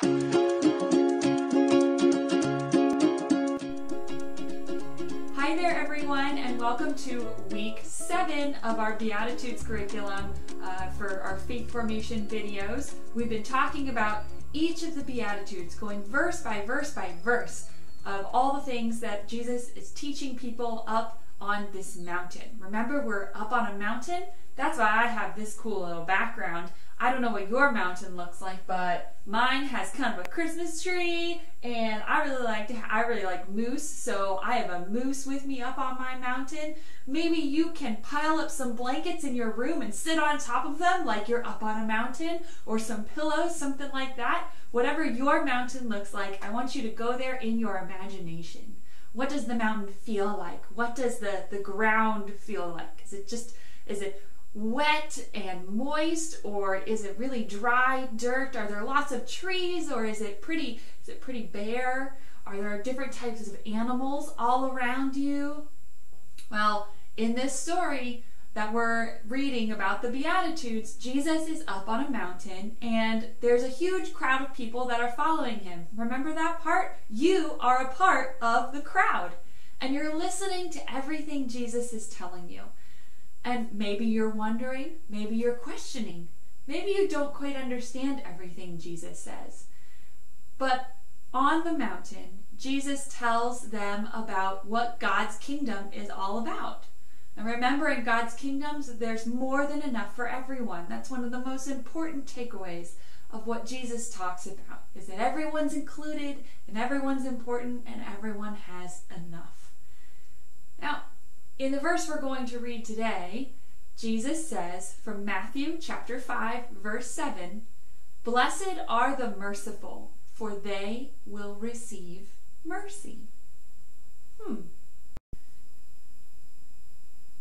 Hi there everyone, and welcome to week 7 of our Beatitudes curriculum for our faith formation videos. We've been talking about each of the Beatitudes, going verse by verse by verse of all the things that Jesus is teaching people up on this mountain. Remember, we're up on a mountain. That's why I have this cool little background. I don't know what your mountain looks like, but mine has kind of a Christmas tree, and I really like moose, so I have a moose with me up on my mountain. Maybe you can pile up some blankets in your room and sit on top of them like you're up on a mountain, or some pillows, something like that. Whatever your mountain looks like, I want you to go there in your imagination. What does the mountain feel like? What does the ground feel like? Is it wet and moist, or is it really dry dirt? Are there lots of trees, or is it pretty bare? Are there different types of animals all around you? Well, in this story that we're reading about the Beatitudes, Jesus is up on a mountain and there's a huge crowd of people that are following him. Remember that part? You are a part of the crowd and you're listening to everything Jesus is telling you. And maybe you're wondering, maybe you're questioning, maybe you don't quite understand everything Jesus says. But on the mountain, Jesus tells them about what God's kingdom is all about. And remember, in God's kingdoms, there's more than enough for everyone. That's one of the most important takeaways of what Jesus talks about, is that everyone's included, and everyone's important, and everyone has enough. Now, in the verse we're going to read today, Jesus says from Matthew chapter 5, verse 7, "Blessed are the merciful, for they will receive mercy."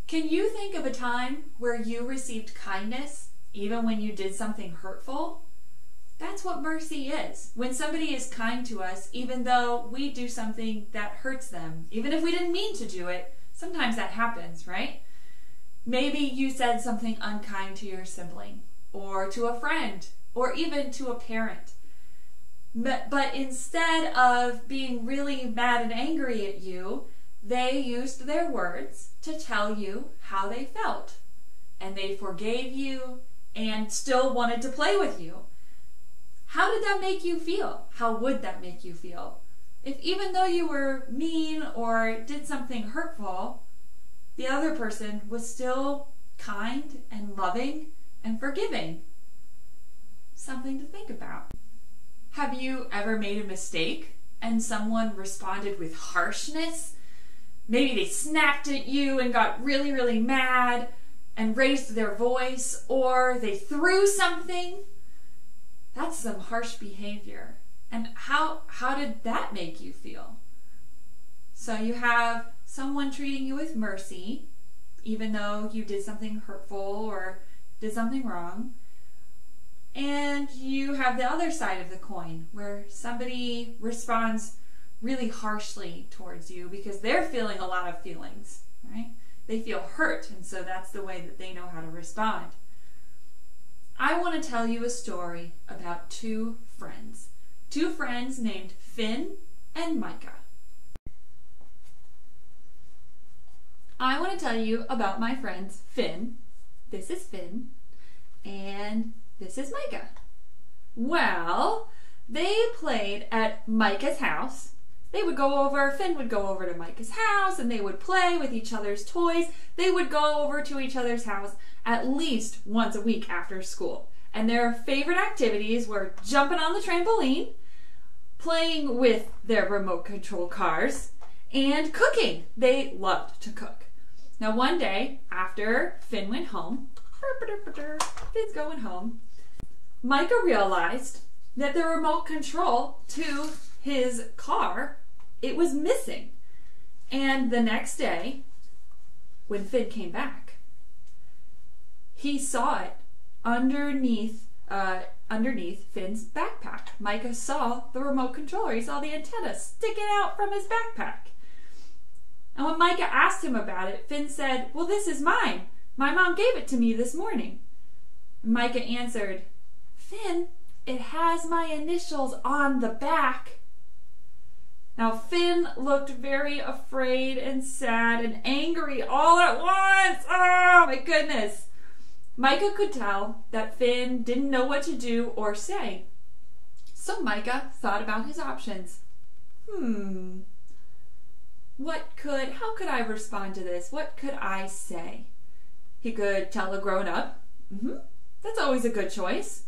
Can you think of a time where you received kindness even when you did something hurtful? That's what mercy is. When somebody is kind to us, even though we do something that hurts them, even if we didn't mean to do it, sometimes that happens, right? Maybe you said something unkind to your sibling, or to a friend, or even to a parent. But instead of being really mad and angry at you, they used their words to tell you how they felt. And they forgave you and still wanted to play with you. How did that make you feel? How would that make you feel? If even though you were mean or did something hurtful, the other person was still kind and loving and forgiving. Something to think about. Have you ever made a mistake and someone responded with harshness? Maybe they snapped at you and got really, really mad and raised their voice, or they threw something. That's some harsh behavior. And how did that make you feel? So you have someone treating you with mercy, even though you did something hurtful or did something wrong. And you have the other side of the coin, where somebody responds really harshly towards you because they're feeling a lot of feelings, right? They feel hurt, and so that's the way that they know how to respond. I want to tell you a story about two friends named Finn and Micah. I want to tell you about my friends Finn. This is Finn, and this is Micah. Well, they played at Micah's house. Finn would go over to Micah's house and they would play with each other's toys. They would go over to each other's house at least once a week after school. And their favorite activities were jumping on the trampoline, playing with their remote control cars, and cooking. They loved to cook. Now one day, after Finn went home, Finn's going home, Micah realized that the remote control to his car, it was missing. And the next day, when Finn came back, he saw it underneath Finn's backpack. Micah saw the remote controller. He saw the antenna sticking out from his backpack. And when Micah asked him about it, Finn said, "Well, this is mine. My mom gave it to me this morning." And Micah answered, "Finn, It has my initials on the back. Now Finn looked very afraid and sad and angry all at once. Oh my goodness. Micah could tell that Finn didn't know what to do or say. So Micah thought about his options. How could I respond to this? What could I say? He could tell a grown-up. That's always a good choice.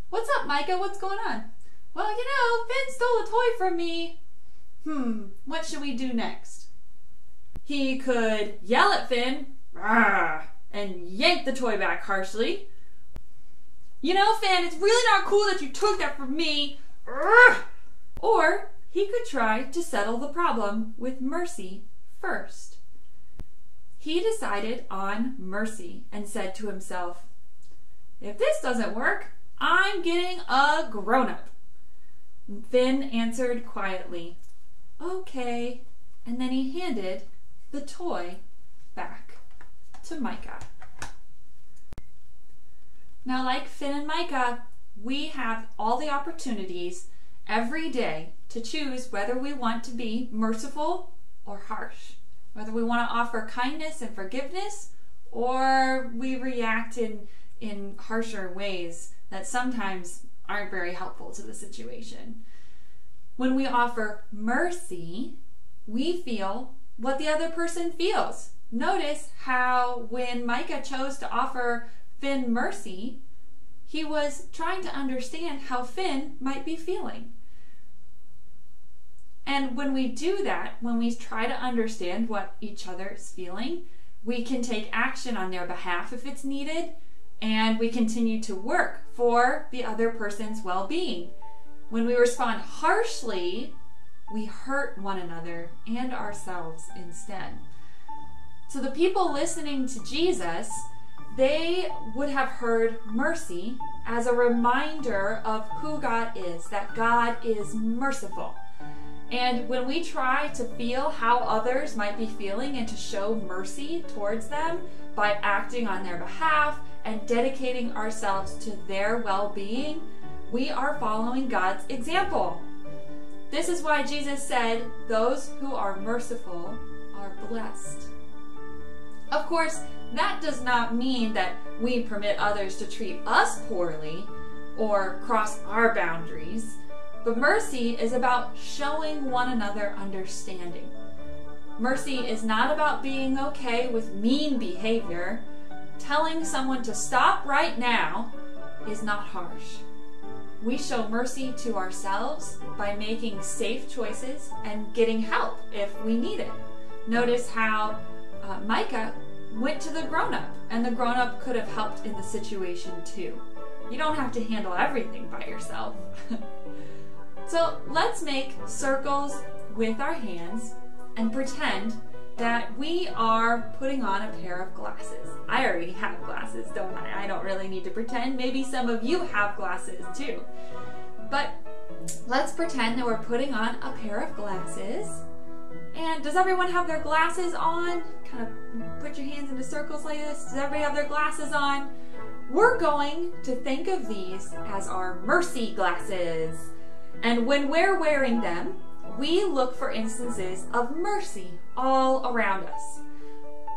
What's up, Micah? What's going on? Well, Finn stole a toy from me. What should we do next? He could yell at Finn, "Rah!" and yank the toy back harshly. Finn, it's really not cool that you took that from me. Rah! Or he could try to settle the problem with mercy first. He decided on mercy and said to himself, if this doesn't work, I'm getting a grown-up. Finn answered quietly, okay, and then he handed the toy back to Micah. Now, like Finn and Micah, we have all the opportunities every day to choose whether we want to be merciful or harsh, whether we want to offer kindness and forgiveness, or we react in harsher ways that sometimes aren't very helpful to the situation. When we offer mercy, we feel what the other person feels. Notice how when Micah chose to offer Finn mercy, he was trying to understand how Finn might be feeling. And when we do that, when we try to understand what each other is feeling, we can take action on their behalf if it's needed, and we continue to work for the other person's well-being. When we respond harshly, we hurt one another and ourselves instead. So the people listening to Jesus, they would have heard mercy as a reminder of who God is, that God is merciful. And when we try to feel how others might be feeling and to show mercy towards them by acting on their behalf and dedicating ourselves to their well-being, we are following God's example. This is why Jesus said, those who are merciful are blessed. Of course, that does not mean that we permit others to treat us poorly or cross our boundaries. But mercy is about showing one another understanding. Mercy is not about being okay with mean behavior. Telling someone to stop right now is not harsh. We show mercy to ourselves by making safe choices and getting help if we need it. Notice how Micah went to the grown-up, and the grown-up could have helped in the situation too. You don't have to handle everything by yourself. So let's make circles with our hands and pretend that we are putting on a pair of glasses. I already have glasses, don't I? I don't really need to pretend. Maybe some of you have glasses too. But let's pretend that we're putting on a pair of glasses. And does everyone have their glasses on? Kind of put your hands into circles like this. Does everybody have their glasses on? We're going to think of these as our mercy glasses. And when we're wearing them, we look for instances of mercy all around us.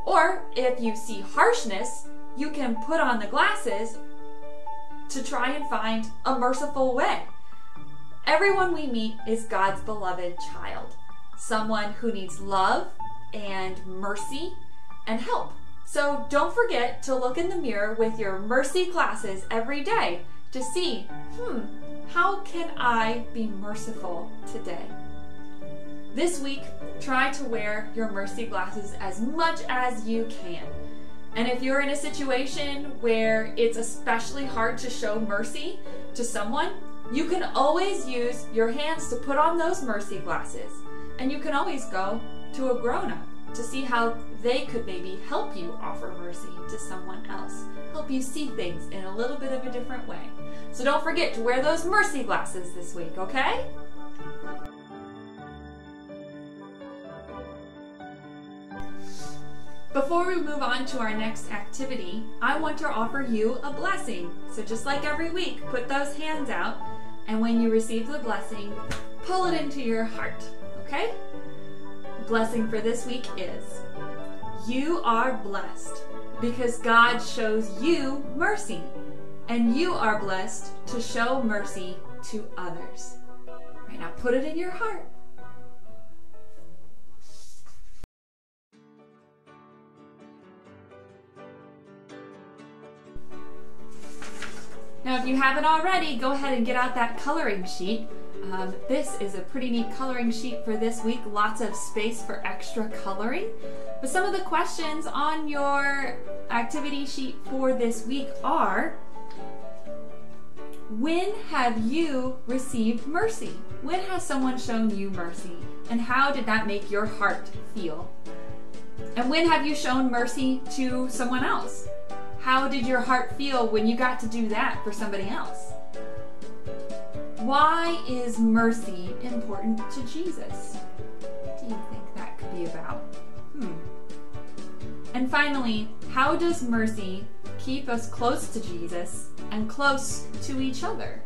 Or if you see harshness, you can put on the glasses to try and find a merciful way. Everyone we meet is God's beloved child, someone who needs love and mercy and help. So don't forget to look in the mirror with your mercy glasses every day to see, how can I be merciful today? This week, try to wear your mercy glasses as much as you can. And if you're in a situation where it's especially hard to show mercy to someone, you can always use your hands to put on those mercy glasses. And you can always go to a grown-up to see how they could maybe help you offer mercy to someone else, help you see things in a little bit of a different way. So don't forget to wear those mercy glasses this week, okay? Before we move on to our next activity, I want to offer you a blessing. So just like every week, put those hands out, and when you receive the blessing, pull it into your heart, okay? The blessing for this week is, you are blessed because God shows you mercy, and you are blessed to show mercy to others. Right now, put it in your heart. Now, if you haven't already, go ahead and get out that coloring sheet. This is a pretty neat coloring sheet for this week. Lots of space for extra coloring. But some of the questions on your activity sheet for this week are, when have you received mercy? When has someone shown you mercy? And how did that make your heart feel? And when have you shown mercy to someone else? How did your heart feel when you got to do that for somebody else? Why is mercy important to Jesus? What do you think that could be about? And finally, how does mercy keep us close to Jesus and close to each other?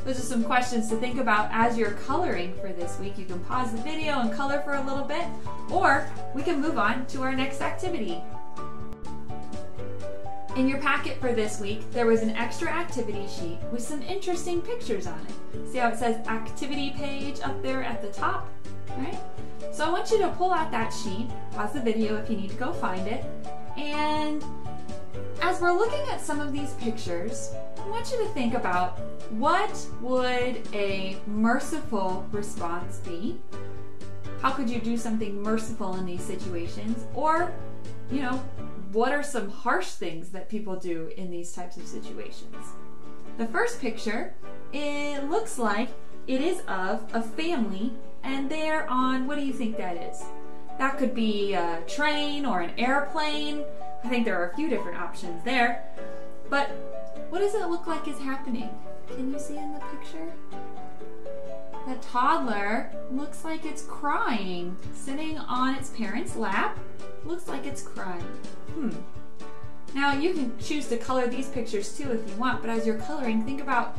Those are some questions to think about as you're coloring for this week. You can pause the video and color for a little bit, or we can move on to our next activity. In your packet for this week, there was an extra activity sheet with some interesting pictures on it. See how it says activity page up there at the top, right? So I want you to pull out that sheet, pause the video if you need to go find it, and as we're looking at some of these pictures, I want you to think about, what would a merciful response be? How could you do something merciful in these situations? Or, what are some harsh things that people do in these types of situations? The first picture, it looks like it is of a family, and they're on, what do you think that is? That could be a train or an airplane. I think there are a few different options there. But what does it look like is happening? Can you see in the picture? The toddler looks like it's crying, sitting on its parent's lap. Looks like it's crying. Now you can choose to color these pictures too if you want, but as you're coloring, think about,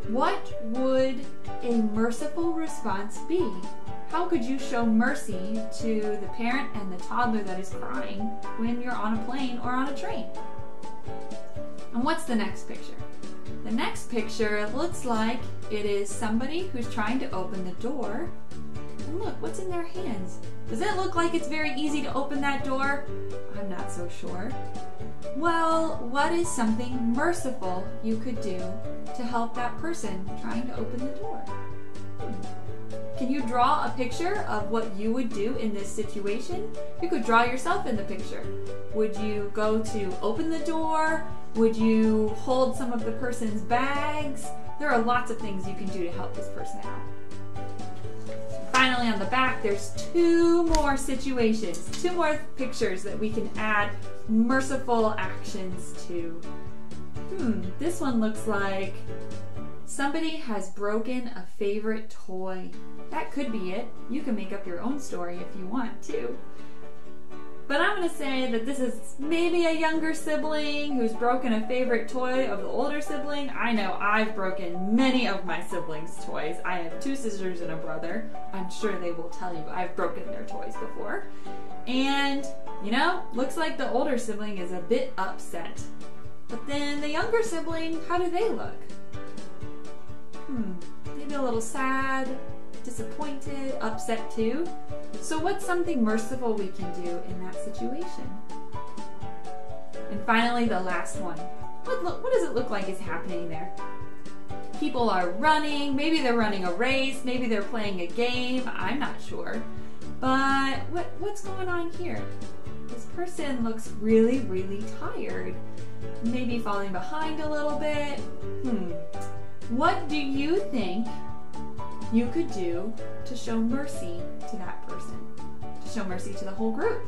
what would a merciful response be? How could you show mercy to the parent and the toddler that is crying when you're on a plane or on a train? And what's the next picture? The next picture looks like it is somebody who's trying to open the door. And look, what's in their hands? Does it look like it's very easy to open that door? I'm not so sure. Well, what is something merciful you could do to help that person trying to open the door? Can you draw a picture of what you would do in this situation? You could draw yourself in the picture. Would you go to open the door? Would you hold some of the person's bags? There are lots of things you can do to help this person out. Finally, on the back, there's two more situations, two more pictures that we can add merciful actions to. This one looks like somebody has broken a favorite toy. That could be it. You can make up your own story if you want to. But I'm going to say that this is maybe a younger sibling who's broken a favorite toy of the older sibling. I know I've broken many of my siblings' toys. I have two sisters and a brother. I'm sure they will tell you I've broken their toys before. And, looks like the older sibling is a bit upset. But then the younger sibling, how do they look? Maybe a little sad, disappointed, upset too. So what's something merciful we can do in that situation? And finally, the last one. What does it look like is happening there? People are running, maybe they're running a race, maybe they're playing a game, I'm not sure. But what's going on here? This person looks really, really tired. Maybe falling behind a little bit. What do you think you could do to show mercy to that person? To show mercy to the whole group?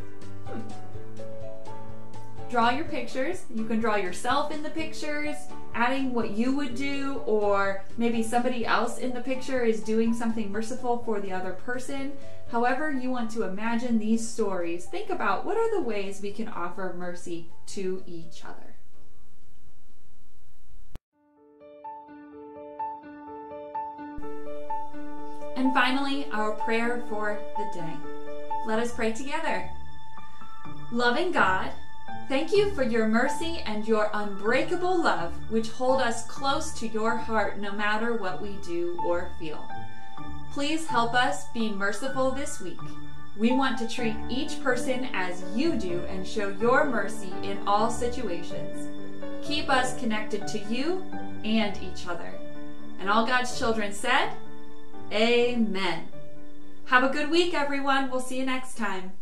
Draw your pictures. You can draw yourself in the pictures. adding what you would do, or maybe somebody else in the picture is doing something merciful for the other person. However you want to imagine these stories, think about what are the ways we can offer mercy to each other. And finally, our prayer for the day. Let us pray together. Loving God, thank you for your mercy and your unbreakable love, which hold us close to your heart no matter what we do or feel. Please help us be merciful this week. We want to treat each person as you do and show your mercy in all situations. Keep us connected to you and each other. And all God's children said, Amen. Have a good week, everyone. We'll see you next time.